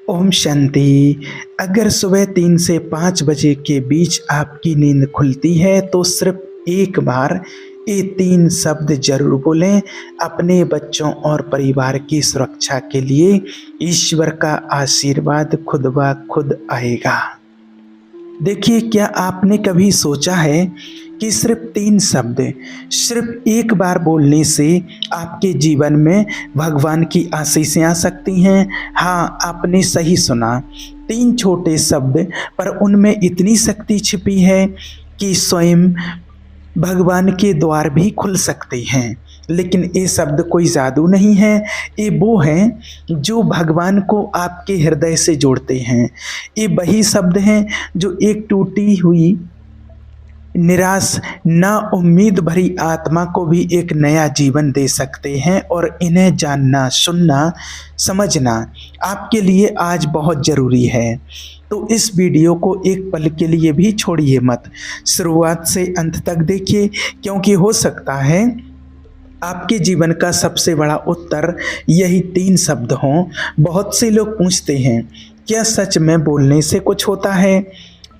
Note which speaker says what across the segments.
Speaker 1: ओम शांति। अगर सुबह 3 से 5 बजे के बीच आपकी नींद खुलती है तो सिर्फ एक बार ये 3 शब्द जरूर बोलें। अपने बच्चों और परिवार की सुरक्षा के लिए ईश्वर का आशीर्वाद खुद ब खुद आएगा। देखिए, क्या आपने कभी सोचा है कि सिर्फ 3 शब्द सिर्फ एक बार बोलने से आपके जीवन में भगवान की आशीषें आ सकती हैं? हाँ, आपने सही सुना। 3 छोटे शब्द पर उनमें इतनी शक्ति छिपी है कि स्वयं भगवान के द्वार भी खुल सकते हैं। लेकिन ये शब्द कोई जादू नहीं है, ये वो हैं जो भगवान को आपके हृदय से जोड़ते हैं। ये वही शब्द हैं जो एक टूटी हुई, निराश, ना उम्मीद भरी आत्मा को भी एक नया जीवन दे सकते हैं। और इन्हें जानना, सुनना, समझना आपके लिए आज बहुत ज़रूरी है। तो इस वीडियो को एक पल के लिए भी छोड़िए मत, शुरुआत से अंत तक देखिए, क्योंकि हो सकता है आपके जीवन का सबसे बड़ा उत्तर यही 3 शब्द हों। बहुत से लोग पूछते हैं, क्या सच में बोलने से कुछ होता है?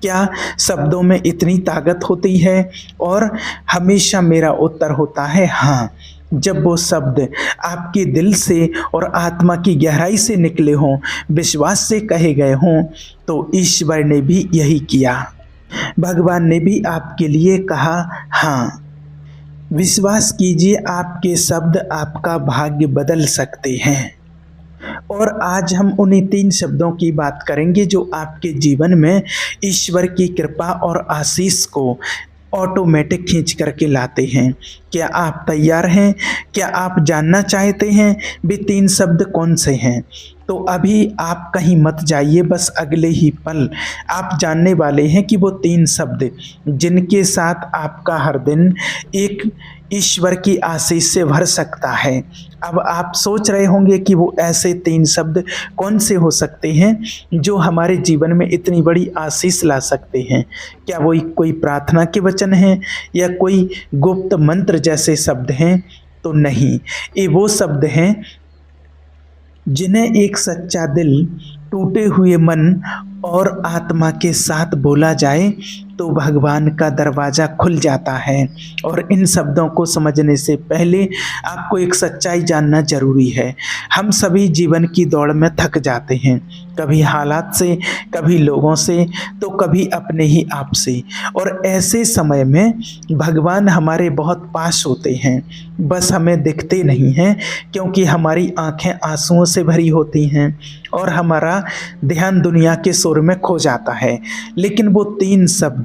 Speaker 1: क्या शब्दों में इतनी ताकत होती है? और हमेशा मेरा उत्तर होता है हाँ। जब वो शब्द आपके दिल से और आत्मा की गहराई से निकले हों, विश्वास से कहे गए हों, तो ईश्वर ने भी यही किया। भगवान ने भी आपके लिए कहा हाँ। विश्वास कीजिए, आपके शब्द आपका भाग्य बदल सकते हैं। और आज हम उन्हीं 3 शब्दों की बात करेंगे जो आपके जीवन में ईश्वर की कृपा और आशीष को ऑटोमेटिक खींच करके लाते हैं। क्या आप तैयार हैं? क्या आप जानना चाहते हैं वे 3 शब्द कौन से हैं? तो अभी आप कहीं मत जाइए, बस अगले ही पल आप जानने वाले हैं कि वो 3 शब्द जिनके साथ आपका हर दिन एक ईश्वर की आशीष से भर सकता है। अब आप सोच रहे होंगे कि वो ऐसे 3 शब्द कौन से हो सकते हैं जो हमारे जीवन में इतनी बड़ी आशीष ला सकते हैं। क्या वो कोई प्रार्थना के वचन हैं या कोई गुप्त मंत्र जैसे शब्द हैं? तो नहीं, ये वो शब्द हैं जिन्हें एक सच्चा दिल, टूटे हुए मन और आत्मा के साथ बोला जाए तो भगवान का दरवाज़ा खुल जाता है। और इन शब्दों को समझने से पहले आपको एक सच्चाई जानना ज़रूरी है। हम सभी जीवन की दौड़ में थक जाते हैं, कभी हालात से, कभी लोगों से, तो कभी अपने ही आप से। और ऐसे समय में भगवान हमारे बहुत पास होते हैं, बस हमें दिखते नहीं हैं क्योंकि हमारी आंखें आंसुओं से भरी होती हैं और हमारा ध्यान दुनिया के शोर में खो जाता है। लेकिन वो 3 शब्द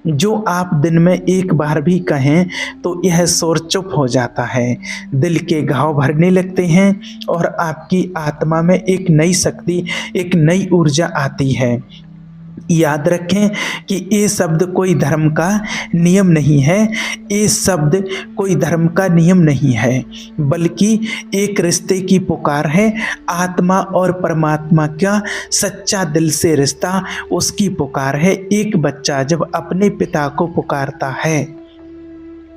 Speaker 1: जो आप दिन में एक बार भी कहें तो यह शोर चुप हो जाता है, दिल के घाव भरने लगते हैं और आपकी आत्मा में एक नई शक्ति, एक नई ऊर्जा आती है। याद रखें कि ये शब्द कोई धर्म का नियम नहीं है, ये शब्द कोई धर्म का नियम नहीं है, बल्कि एक रिश्ते की पुकार है। आत्मा और परमात्मा का सच्चा दिल से रिश्ता, उसकी पुकार है। एक बच्चा जब अपने पिता को पुकारता है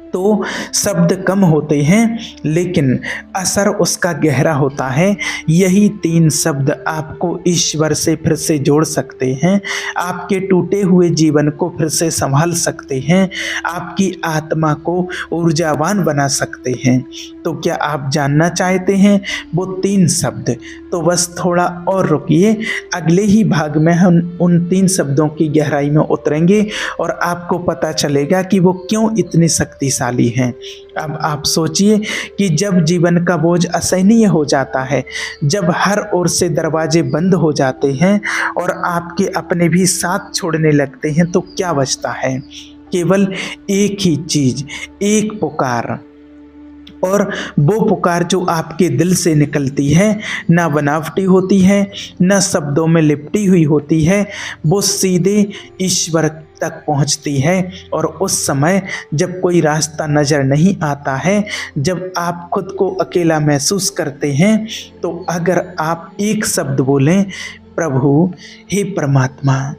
Speaker 1: तो शब्द कम होते हैं लेकिन असर उसका गहरा होता है। यही 3 शब्द आपको ईश्वर से फिर से जोड़ सकते हैं, आपके टूटे हुए जीवन को फिर से संभाल सकते हैं, आपकी आत्मा को ऊर्जावान बना सकते हैं। तो क्या आप जानना चाहते हैं वो 3 शब्द? तो बस थोड़ा और रुकिए, अगले ही भाग में हम उन 3 शब्दों की गहराई में उतरेंगे और आपको पता चलेगा कि वो क्यों इतने शक्तिशाली हैं। अब आप सोचिए कि जब जीवन का बोझ असहनीय हो जाता है, जब हर ओर से दरवाजे बंद हो जाते हैं और आपके अपने भी साथ छोड़ने लगते हैं, तो क्या बचता है? केवल एक ही चीज़, एक पुकार। और वो पुकार जो आपके दिल से निकलती है, ना बनावटी होती है, ना शब्दों में लिपटी हुई होती है, वो सीधे ईश्वर तक पहुंचती है। और उस समय जब कोई रास्ता नज़र नहीं आता है, जब आप खुद को अकेला महसूस करते हैं, तो अगर आप एक शब्द बोलें, प्रभु, हे परमात्मा,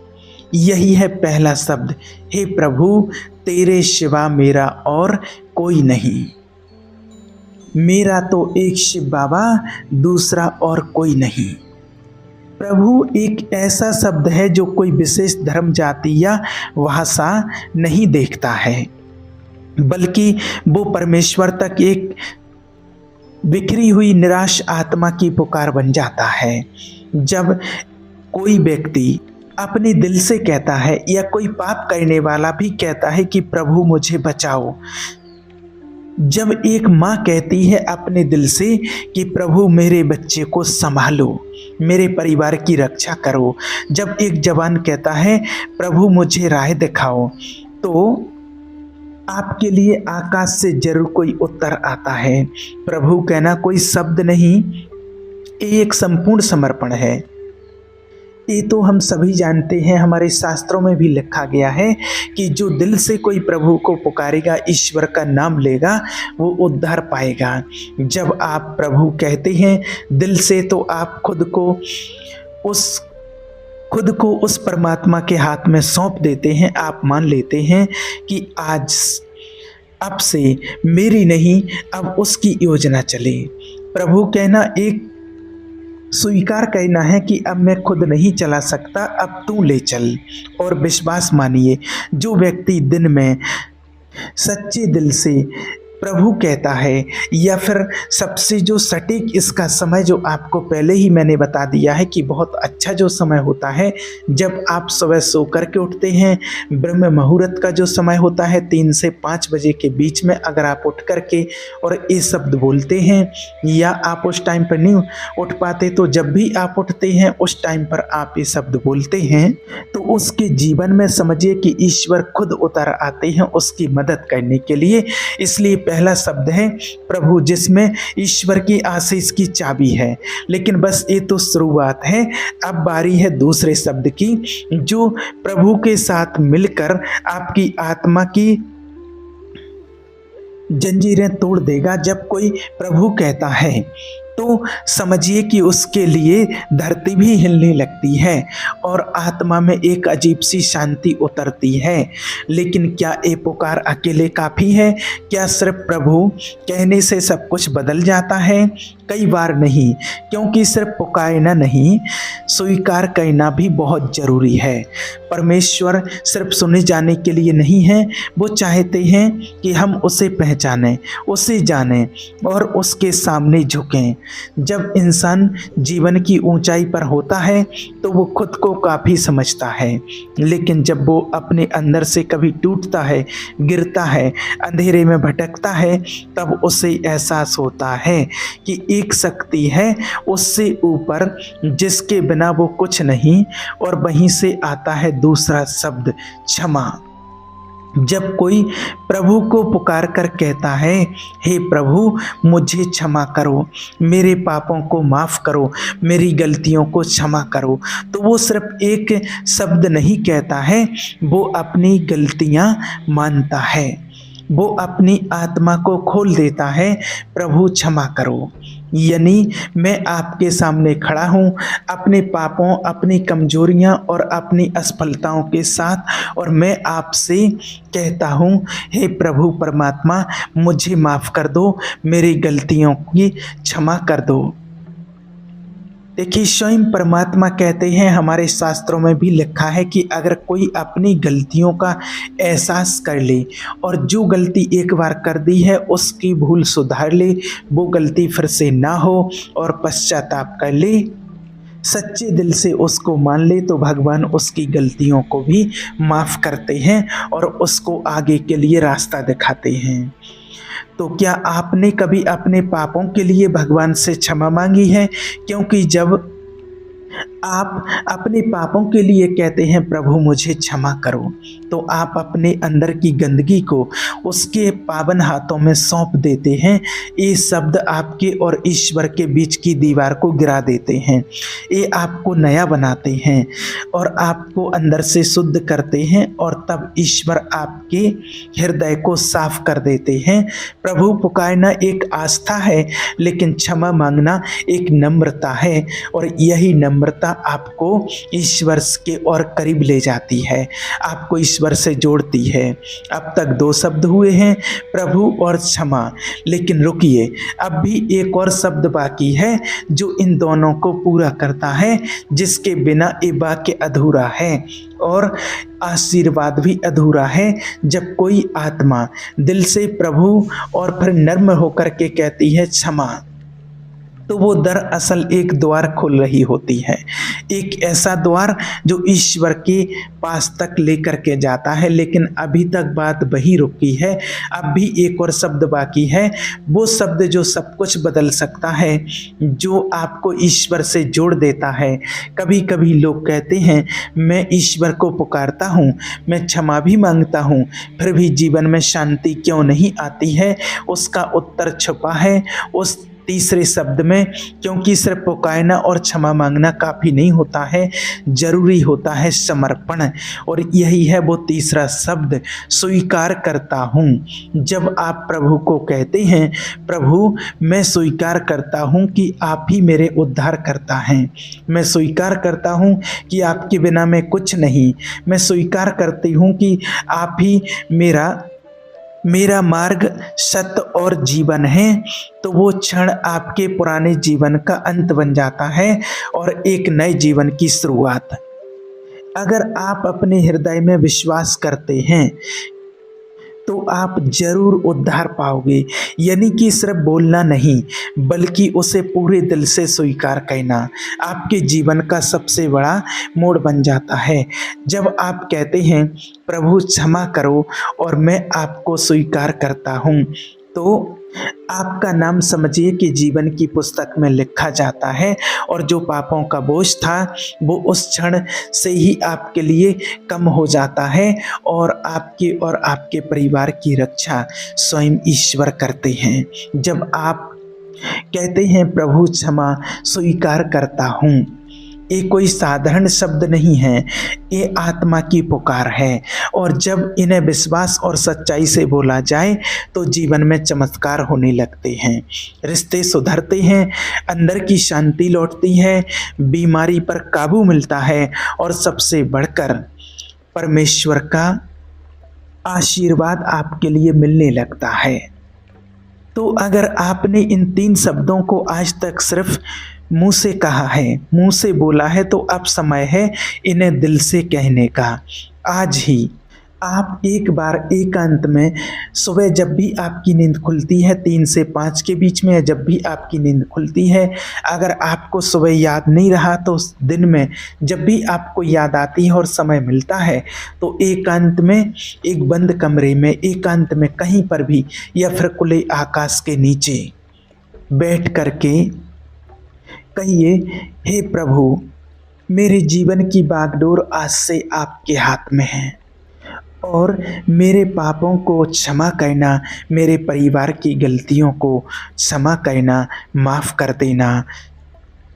Speaker 1: यही है पहला शब्द, हे प्रभु, तेरे सिवा मेरा और कोई नहीं। मेरा तो एक शिव बाबा, दूसरा और कोई नहीं। प्रभु एक ऐसा शब्द है जो कोई विशेष धर्म, जाति या भाषा नहीं देखता है, बल्कि वो परमेश्वर तक एक बिखरी हुई निराश आत्मा की पुकार बन जाता है। जब कोई व्यक्ति अपने दिल से कहता है या कोई पाप करने वाला भी कहता है कि प्रभु मुझे बचाओ, जब एक माँ कहती है अपने दिल से कि प्रभु मेरे बच्चे को संभालो, मेरे परिवार की रक्षा करो, जब एक जवान कहता है प्रभु मुझे राह दिखाओ, तो आपके लिए आकाश से जरूर कोई उत्तर आता है। प्रभु कहना कोई शब्द नहीं, ये एक संपूर्ण समर्पण है। ये तो हम सभी जानते हैं, हमारे शास्त्रों में भी लिखा गया है कि जो दिल से कोई प्रभु को पुकारेगा, ईश्वर का नाम लेगा, वो उद्धार पाएगा। जब आप प्रभु कहते हैं दिल से, तो आप खुद को उस परमात्मा के हाथ में सौंप देते हैं। आप मान लेते हैं कि अब से मेरी नहीं, अब उसकी योजना चले। प्रभु कहना एक स्वीकार करना है कि अब मैं खुद नहीं चला सकता, अब तू ले चल। और विश्वास मानिए, जो व्यक्ति दिन में सच्चे दिल से प्रभु कहता है, या फिर सबसे जो सटीक इसका समय जो आपको पहले ही मैंने बता दिया है कि बहुत अच्छा जो समय होता है जब आप सुबह सो करके उठते हैं, ब्रह्म मुहूर्त का जो समय होता है 3 से 5 बजे के बीच में, अगर आप उठ करके और ये शब्द बोलते हैं, या आप उस टाइम पर नहीं उठ पाते तो जब भी आप उठते हैं उस टाइम पर आप ये शब्द बोलते हैं, तो उसके जीवन में समझिए कि ईश्वर खुद उतर आते हैं उसकी मदद करने के लिए। इसलिए पहला शब्द है प्रभु, जिसमें ईश्वर की आशीष की चाबी है। लेकिन बस ये तो शुरुआत है, अब बारी है दूसरे शब्द की, जो प्रभु के साथ मिलकर आपकी आत्मा की जंजीरें तोड़ देगा। जब कोई प्रभु कहता है तो समझिए कि उसके लिए धरती भी हिलने लगती है और आत्मा में एक अजीब सी शांति उतरती है। लेकिन क्या ये पुकार अकेले काफ़ी है? क्या सिर्फ प्रभु कहने से सब कुछ बदल जाता है? कई बार नहीं, क्योंकि सिर्फ पुकारना नहीं, स्वीकार करना भी बहुत ज़रूरी है। परमेश्वर सिर्फ सुने जाने के लिए नहीं है, वो चाहते हैं कि हम उसे पहचानें, उसे जानें और उसके सामने झुकें। जब इंसान जीवन की ऊंचाई पर होता है तो वो खुद को काफ़ी समझता है, लेकिन जब वो अपने अंदर से कभी टूटता है, गिरता है, अंधेरे में भटकता है, तब उसे एहसास होता है कि एक शक्ति है उससे ऊपर, जिसके बिना वो कुछ नहीं। और वहीं से आता है दूसरा शब्द, क्षमा। जब कोई प्रभु को पुकार कर कहता है, हे प्रभु मुझे क्षमा करो, मेरे पापों को माफ़ करो, मेरी गलतियों को क्षमा करो, तो वो सिर्फ एक शब्द नहीं कहता है, वो अपनी गलतियां मानता है, वो अपनी आत्मा को खोल देता है, प्रभु क्षमा करो। यानी मैं आपके सामने खड़ा हूँ अपने पापों, अपनी कमजोरियाँ और अपनी असफलताओं के साथ, और मैं आपसे कहता हूँ, हे प्रभु परमात्मा मुझे माफ़ कर दो, मेरी गलतियों की क्षमा कर दो। देखिए, स्वयं परमात्मा कहते हैं, हमारे शास्त्रों में भी लिखा है कि अगर कोई अपनी गलतियों का एहसास कर ले और जो गलती एक बार कर दी है उसकी भूल सुधार ले, वो गलती फिर से ना हो और पश्चाताप कर ले, सच्चे दिल से उसको मान ले, तो भगवान उसकी गलतियों को भी माफ़ करते हैं और उसको आगे के लिए रास्ता दिखाते हैं। तो क्या आपने कभी अपने पापों के लिए भगवान से क्षमा मांगी है? क्योंकि जब आप अपने पापों के लिए कहते हैं प्रभु मुझे क्षमा करो, तो आप अपने अंदर की गंदगी को उसके पावन हाथों में सौंप देते हैं। ये शब्द आपके और ईश्वर के बीच की दीवार को गिरा देते हैं, ये आपको नया बनाते हैं और आपको अंदर से शुद्ध करते हैं, और तब ईश्वर आपके हृदय को साफ कर देते हैं। प्रभु पुकारना एक आस्था है, लेकिन क्षमा मांगना एक नम्रता है, और यही नम्रता आत्मिकता आपको ईश्वर के और करीब ले जाती है, आपको ईश्वर से जोड़ती है। अब तक 2 शब्द हुए हैं, प्रभु और क्षमा, लेकिन रुकिए, अब भी एक और शब्द बाकी है जो इन दोनों को पूरा करता है, जिसके बिना ये वाक्य अधूरा है और आशीर्वाद भी अधूरा है। जब कोई आत्मा दिल से प्रभु और फिर नर्म होकर के कहती है क्षमा, तो वो दरअसल एक द्वार खोल रही होती है, एक ऐसा द्वार जो ईश्वर के पास तक लेकर के जाता है। लेकिन अभी तक बात वही रुकी है, अब भी एक और शब्द बाकी है, वो शब्द जो सब कुछ बदल सकता है, जो आपको ईश्वर से जोड़ देता है। कभी कभी लोग कहते हैं मैं ईश्वर को पुकारता हूँ, मैं क्षमा भी मांगता हूँ, फिर भी जीवन में शांति क्यों नहीं आती है? उसका उत्तर छुपा है उस तीसरे शब्द में, क्योंकि सिर्फ पुकारना और क्षमा मांगना काफ़ी नहीं होता है, ज़रूरी होता है समर्पण। और यही है वो तीसरा शब्द, स्वीकार करता हूँ। जब आप प्रभु को कहते हैं प्रभु मैं स्वीकार करता हूँ कि आप ही मेरे उद्धार करता हैं, मैं स्वीकार करता हूँ कि आपके बिना मैं कुछ नहीं, मैं स्वीकार करती हूँ कि आप ही मेरा मार्ग, सत्य और जीवन है, तो वो क्षण आपके पुराने जीवन का अंत बन जाता है और एक नए जीवन की शुरुआत। अगर आप अपने हृदय में विश्वास करते हैं तो आप जरूर उद्धार पाओगे। यानी कि सिर्फ बोलना नहीं, बल्कि उसे पूरे दिल से स्वीकार करना आपके जीवन का सबसे बड़ा मोड़ बन जाता है। जब आप कहते हैं प्रभु क्षमा करो और मैं आपको स्वीकार करता हूँ, तो आपका नाम समझिए कि जीवन की पुस्तक में लिखा जाता है और जो पापों का बोझ था वो उस क्षण से ही आपके लिए कम हो जाता है और आपके परिवार की रक्षा स्वयं ईश्वर करते हैं। जब आप कहते हैं प्रभु क्षमा स्वीकार करता हूँ, ये कोई साधारण शब्द नहीं है, ये आत्मा की पुकार है। और जब इन्हें विश्वास और सच्चाई से बोला जाए तो जीवन में चमत्कार होने लगते हैं, रिश्ते सुधरते हैं, अंदर की शांति लौटती है, बीमारी पर काबू मिलता है और सबसे बढ़कर परमेश्वर का आशीर्वाद आपके लिए मिलने लगता है। तो अगर आपने इन 3 शब्दों को आज तक सिर्फ मुंह से कहा है, मुंह से बोला है, तो अब समय है इन्हें दिल से कहने का। आज ही आप एक बार एकांत में सुबह जब भी आपकी नींद खुलती है 3 से 5 के बीच में, जब भी आपकी नींद खुलती है, अगर आपको सुबह याद नहीं रहा तो दिन में जब भी आपको याद आती है और समय मिलता है तो एकांत में, एक बंद कमरे में, एकांत में कहीं पर भी या फिर खुले आकाश के नीचे बैठ करके कहिए, हे प्रभु मेरे जीवन की बागडोर आज से आपके हाथ में है और मेरे पापों को क्षमा करना, मेरे परिवार की गलतियों को क्षमा करना, माफ़ कर देना,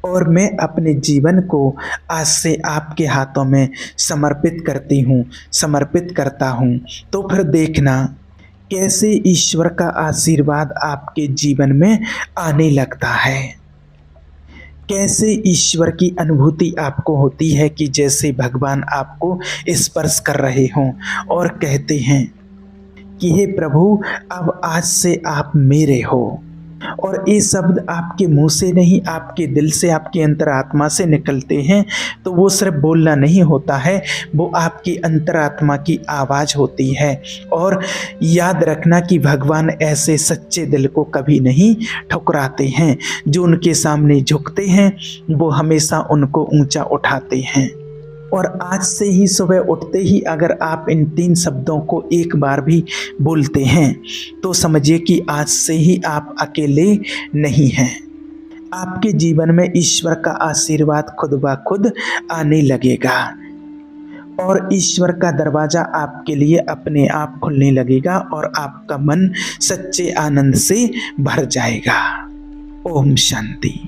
Speaker 1: और मैं अपने जीवन को आज से आपके हाथों में समर्पित करता हूँ। तो फिर देखना कैसे ईश्वर का आशीर्वाद आपके जीवन में आने लगता है, कैसे ईश्वर की अनुभूति आपको होती है कि जैसे भगवान आपको स्पर्श कर रहे हों और कहते हैं कि हे प्रभु अब आज से आप मेरे हो। और ये शब्द आपके मुंह से नहीं, आपके दिल से, आपके अंतरात्मा से निकलते हैं, तो वो सिर्फ बोलना नहीं होता है, वो आपकी अंतरात्मा की आवाज़ होती है। और याद रखना कि भगवान ऐसे सच्चे दिल को कभी नहीं ठुकराते हैं, जो उनके सामने झुकते हैं वो हमेशा उनको ऊंचा उठाते हैं। और आज से ही सुबह उठते ही अगर आप इन 3 शब्दों को एक बार भी बोलते हैं तो समझिए कि आज से ही आप अकेले नहीं हैं, आपके जीवन में ईश्वर का आशीर्वाद खुद ब खुद आने लगेगा और ईश्वर का दरवाज़ा आपके लिए अपने आप खुलने लगेगा और आपका मन सच्चे आनंद से भर जाएगा। ओम शांति।